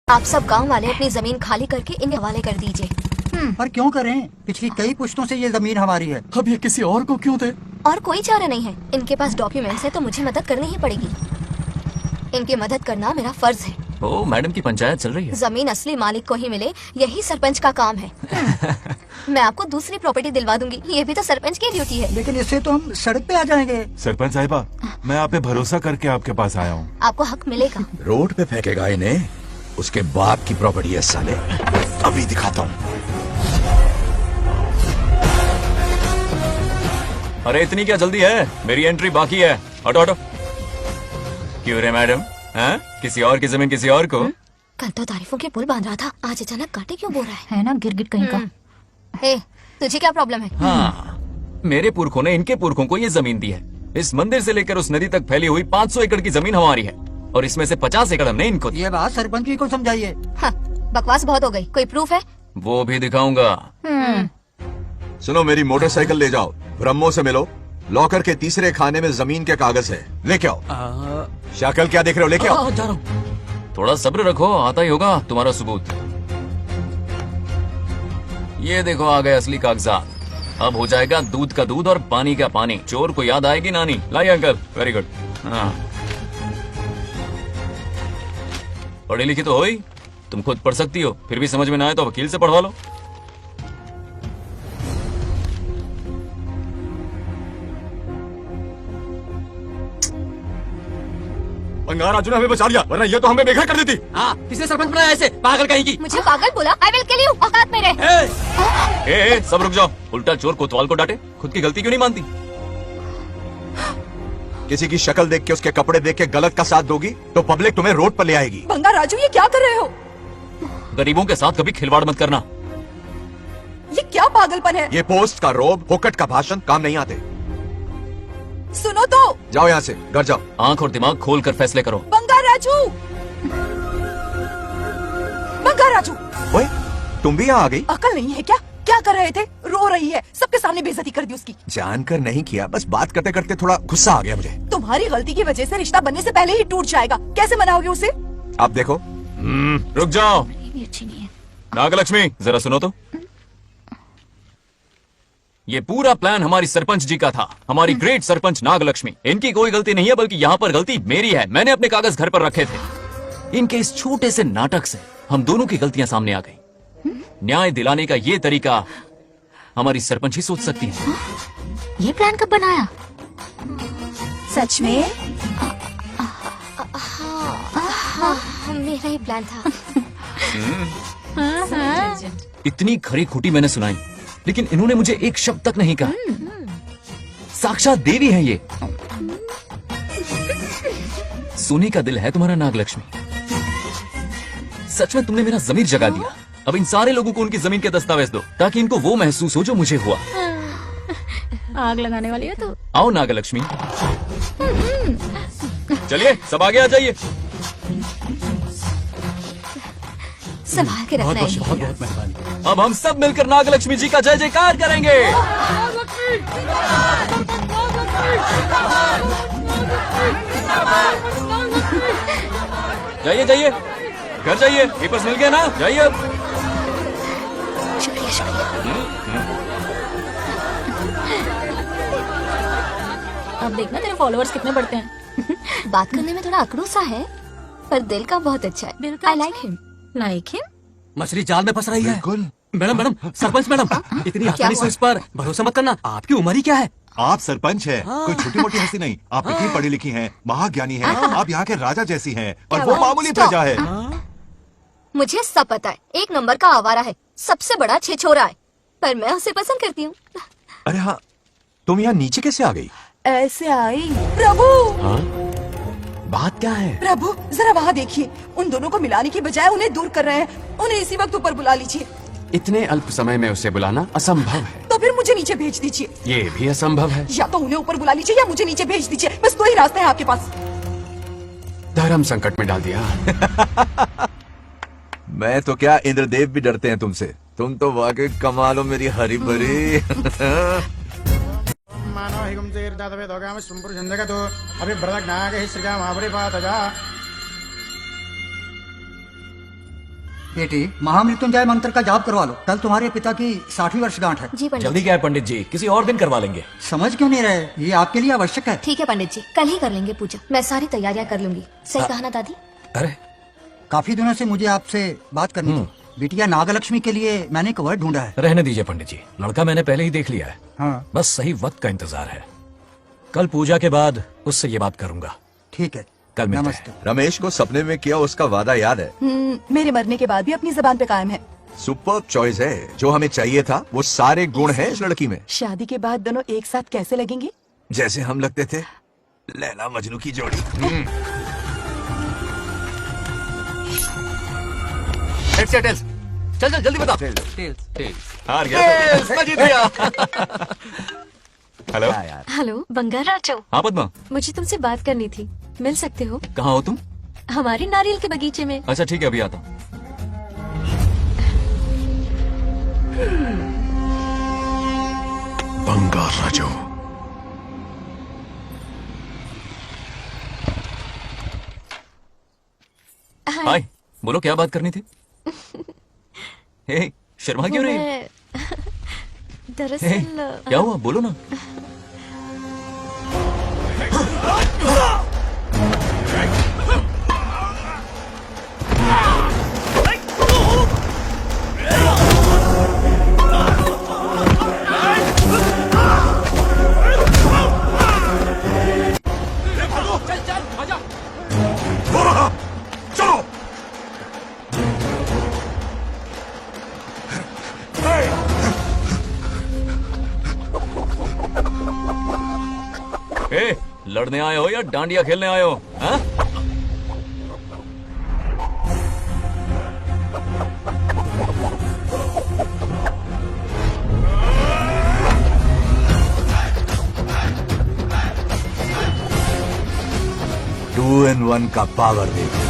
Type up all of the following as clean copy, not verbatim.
आप सब गांव वाले अपनी जमीन खाली करके इन्हें हवाले कर दीजिए। पर क्यों करें? पिछली कई पुश्तों से ये जमीन हमारी है। अब ये किसी और को क्यों दे? और कोई चारा नहीं है। इनके पास डॉक्यूमेंट्स है तो मुझे मदद करनी ही पड़ेगी। इनकी मदद करना मेरा फर्ज है। ओ, मैडम की पंचायत चल रही है। जमीन असली मालिक को ही मिले, यही सरपंच का काम है। मैं आपको दूसरी प्रॉपर्टी दिलवा दूंगी, ये भी तो सरपंच की ड्यूटी है। लेकिन इससे तो हम सड़क पे आ जाएंगे। सरपंच साहिबा, मैं आप पे भरोसा करके आपके पास आया हूँ। आपको हक मिलेगा। रोड पे फेंकेगा इन्हें, उसके बाप की प्रॉपर्टी है साले। अभी दिखाता हूँ। अरे इतनी क्या जल्दी है? मेरी एंट्री बाकी है। हटो हटो। क्यों रे मैडम? हाँ? किसी और की जमीन किसी और को? कल तो तारीफों के पुल बांध रहा था, आज अचानक कांटे क्यों बो रहा है ना गिरगिट कहीं का। हे, तुझे क्या प्रॉब्लम है? हाँ, मेरे पुरखों ने इनके पुरखों को ये जमीन दी है। इस मंदिर से लेकर उस नदी तक फैली हुई 500 एकड़ की जमीन हमारी है और इसमें से 50 एकड़ हमने इनको दी। ये बात सरपंच जी को समझाइए। हाँ, बकवास बहुत हो गई। कोई प्रूफ है? वो भी दिखाऊंगा। सुनो, मेरी मोटरसाइकिल ले जाओ, ब्रह्मो से मिलो। लॉकर के तीसरे खाने में जमीन के कागज है, लेके आओ। शक्ल क्या देख रहे हो, लेके आओ। जा रहा हूँ। थोड़ा सब्र रखो, आता ही होगा तुम्हारा सबूत। ये देखो आ गए असली कागजात। अब हो जाएगा दूध का दूध और पानी का पानी। चोर को याद आएगी नानी। लाई अंकल, वेरी गुड। हाँ, पढ़ी लिखी तो हो ही, तुम खुद पढ़ सकती हो। फिर भी समझ में ना आए तो वकील से पढ़वा लो। बंगार राजू ने हमें बचा लिया, वरना ये तो हमें बेघर कर देती। किसने सरपंच बनाया ऐसे पागल कहेगी? मुझे पागल बोला? I will kill you. औकात मेरे। ए, सब रुक जाओ। उल्टा चोर कोतवाल को डांटे, खुद की गलती क्यों नहीं मानती? किसी की शक्ल देख के, उसके कपड़े देख के गलत का साथ दोगी तो पब्लिक तुम्हें रोड पर ले आएगी। बंगार राजू, ये क्या कर रहे हो? गरीबों के साथ कभी खिलवाड़ मत करना। ये क्या पागलपन है? ये पोस्ट का रोब, फोकट का भाषण काम नहीं आते। सुनो तो। जाओ यहाँ से, घर जाओ। आंख और दिमाग खोल कर फैसले करो। बंगार राजू, बंगार राजू, ओए, तुम भी यहाँ आ गई? अकल नहीं है क्या? क्या कर रहे थे? रो रही है, सबके सामने बेइज्जती कर दी उसकी। जानकर नहीं किया, बस बात करते करते थोड़ा गुस्सा आ गया मुझे। तुम्हारी गलती की वजह से रिश्ता बनने से पहले ही टूट जाएगा। कैसे मनाओगे उसे? आप देखो। रुक जाओ। ये भी अच्छी नहीं है। नागलक्ष्मी, जरा सुनो तो। ये पूरा प्लान हमारी सरपंच जी का था, हमारी ग्रेट सरपंच नागलक्ष्मी। इनकी कोई गलती नहीं है, बल्कि यहाँ पर गलती मेरी है। मैंने अपने कागज घर पर रखे थे। इनके इस छोटे से नाटक से हम दोनों की गलतियां सामने आ गई। न्याय दिलाने का ये तरीका हमारी सरपंच ही सोच सकती है। ये प्लान कब बनाया? सच में? हाँ, मेरा ही प्लान था। इतनी खरी खूटी मैंने सुनाई, लेकिन इन्होंने मुझे एक शब्द तक नहीं कहा। साक्षात देवी है ये। सोने का दिल है तुम्हारा नागलक्ष्मी। सच में तुमने मेरा जमीर जगा दिया। अब इन सारे लोगों को उनकी जमीन के दस्तावेज दो, ताकि इनको वो महसूस हो जो मुझे हुआ। आग लगाने वाली है तो। आओ नागलक्ष्मी, चलिए सब आगे आ जाइए। संभाल के रखना है। बहुत मेहरबानी। अब हम सब मिलकर नागलक्ष्मी जी का जय जयकार करेंगे। जाइए जाइए, घर जाइए। पेपर्स मिल गए ना? जाइए अब। शुक्रिया शुक्रिया। अब देखना तेरे फॉलोअर्स कितने बढ़ते हैं। बात करने में थोड़ा अकड़ू सा है, पर दिल का बहुत अच्छा है। I like him. Like him? मछली जाल में फंस रही है। बिल्कुल। मैडम मैडम, सरपंच मैडम, इतनी आसानी से उस पर भरोसा मत करना। आपकी उम्र ही क्या है? आप सरपंच हैं, कोई छोटी मोटी हस्ती नहीं। आप इतनी पढ़ी लिखी हैं, महाज्ञानी हैं। आप यहाँ के राजा जैसी हैं और वो मामूली प्रजा है। मुझे सब पता है, एक नंबर का आवारा है, सबसे बड़ा छिछोरा है, पर मैं उसे पसंद करती हूँ। अरे हाँ, तुम यहाँ नीचे कैसे आ गई? ऐसे आई। प्रभु, बात क्या है? प्रभु जरा वहाँ देखिए। उन दोनों को मिलाने की बजाय उन्हें दूर कर रहे हैं। उन्हें इसी वक्त ऊपर बुला लीजिए। इतने अल्प समय में उसे बुलाना असंभव है। तो फिर मुझे नीचे भेज दीजिए। ये भी असंभव है। या तो उन्हें ऊपर बुला लीजिए या मुझे नीचे भेज दीजिए। बस दो ही रास्ते हैं आपके पास। धर्म संकट में डाल दिया। मैं तो क्या, इंद्रदेव भी डरते हैं तुमसे। तुम तो वाकई कमाल हो मेरी हरी भरी। मानो हिगम तेर दातवे दोगाम सुंपुर जगतो अभिव्रतज्ञागे श्रीगा महापरिपातजा बेटी महामृत्युंजय मंत्र का जाप करवा लो, कल तुम्हारे पिता की 60वीं वर्षगांठ है। जी पंडित जल्दी क्या है पंडित जी, किसी और दिन करवा लेंगे। समझ क्यों नहीं रहे, ये आपके लिए आवश्यक है। ठीक है पंडित जी, कल ही कर लेंगे पूजा। मैं सारी तैयारियां कर लूंगी। सही कहा ना दादी? अरे काफी दिनों से मुझे आपसे बात करनी थी। बिटिया नागलक्ष्मी के लिए मैंने एक वर्ड ढूंढा है। रहने दीजिए पंडित जी, लड़का मैंने पहले ही देख लिया है। हाँ बस सही वक्त का इंतजार है। कल पूजा के बाद उससे ये बात करूंगा। ठीक है, कल मिलते नमस्ते। रमेश को सपने में किया उसका वादा याद है? मेरे मरने के बाद भी अपनी जबान पे कायम है। सुपर चॉइस है। जो हमें चाहिए था वो सारे गुण हैं इस लड़की में। शादी के बाद दोनों एक साथ कैसे लगेंगे? जैसे हम लगते थे लैला मजनू की जोड़ी। चल चल जल्दी बता। हार गया। मैं जीत गया। हेलो हेलो बंगाराजो, हाँ पद्मा, मुझे तुमसे बात करनी थी, मिल सकते हो? कहाँ हो तुम? हमारे नारियल के बगीचे में। अच्छा ठीक है, अभी आता हूँ। बंगार राजो। हाय, बोलो क्या बात करनी थी? हे, शर्मा क्यों रही है? हे, दरअसल क्या हुआ, बोलो ना। ए, लड़ने आए हो या डांडिया खेलने आए हो? हाँ? टू इन वन का पावर देखो।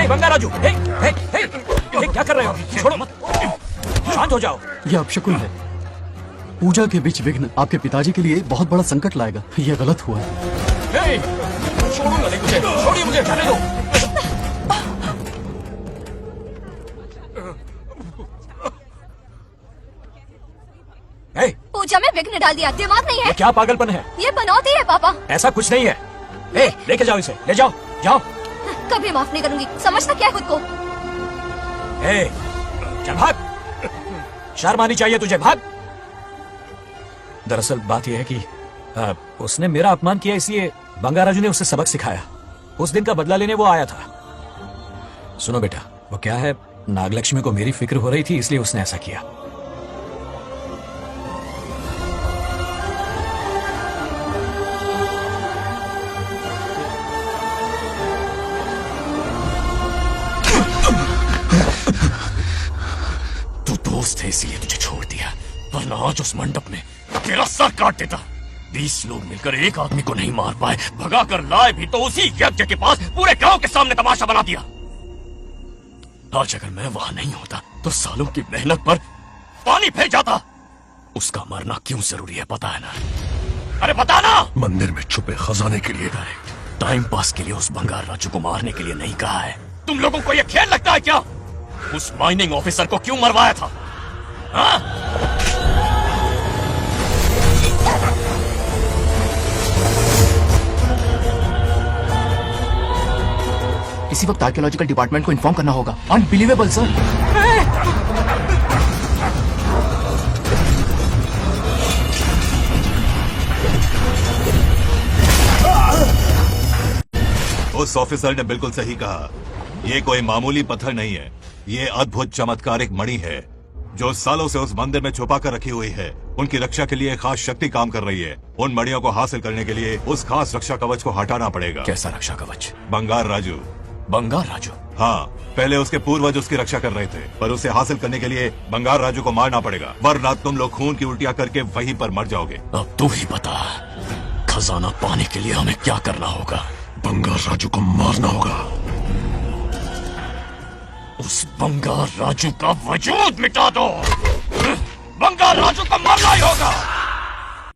बंगाराजू, क्या कर रहे हो? छोड़ो मत, शांत हो जाओ। यह अपशकुन है। पूजा के बीच विघ्न आपके पिताजी के लिए बहुत बड़ा संकट लाएगा। यह गलत हुआ है। छोड़ो ना मुझे, छोड़िए मुझे, जाने दो। पूजा में विघ्न डाल दिया, दिमाग नहीं है? ये क्या पागलपन है? ये बनौती है पापा। ऐसा कुछ नहीं है। लेके जाओ इसे, ले जाओ, जाओ। कभी माफ नहीं करूंगी, समझता क्या है खुद को? चल भाग, शर्म आनी चाहिए तुझे, भाग। दरअसल बात यह है कि उसने मेरा अपमान किया, इसलिए बंगाराजू ने उसे सबक सिखाया। उस दिन का बदला लेने वो आया था। सुनो बेटा, वो क्या है, नागलक्ष्मी को मेरी फिक्र हो रही थी, इसलिए उसने ऐसा किया। इसीलिए तुझे छोड़ दिया, वरना आज उस मंडप में तेरा सर काट देता। 20 लोग मिलकर एक आदमी को नहीं मार पाए, भगा कर लाए भी तो उसी यज्ञ के पास पूरे गांव के सामने तमाशा बना दिया। आज अगर मैं वहां नहीं होता तो सालों की मेहनत पर पानी फेंक जाता। उसका मरना क्यों जरूरी है पता है ना? अरे बता ना। मंदिर में छुपे खजाने के लिए। टाइम पास के लिए उस बंगार राजू को मारने के लिए नहीं कहा है। तुम लोगों को यह खेल लगता है क्या? उस माइनिंग ऑफिसर को क्यों मरवाया था? हाँ? इसी वक्त आर्कियोलॉजिकल डिपार्टमेंट को इन्फॉर्म करना होगा। Unbelievable sir. उस ऑफिसर ने बिल्कुल सही कहा। ये कोई मामूली पत्थर नहीं है, ये अद्भुत चमत्कारिक मणि है जो सालों से उस मंदिर में छुपा कर रखी हुई है। उनकी रक्षा के लिए एक खास शक्ति काम कर रही है। उन मणियों को हासिल करने के लिए उस खास रक्षा कवच को हटाना पड़ेगा। कैसा रक्षा कवच? बंगार राजू। बंगार राजू? हाँ, पहले उसके पूर्वज उसकी रक्षा कर रहे थे, पर उसे हासिल करने के लिए बंगार राजू को मारना पड़ेगा, वरना तुम लोग खून की उल्टियां करके वहीं पर मर जाओगे। अब तू ही बता, खजाना पाने के लिए हमें क्या करना होगा? बंगार राजू को मारना होगा। उस बंगार राजू का वजूद मिटा दो। बंगार राजू को मारना ही होगा।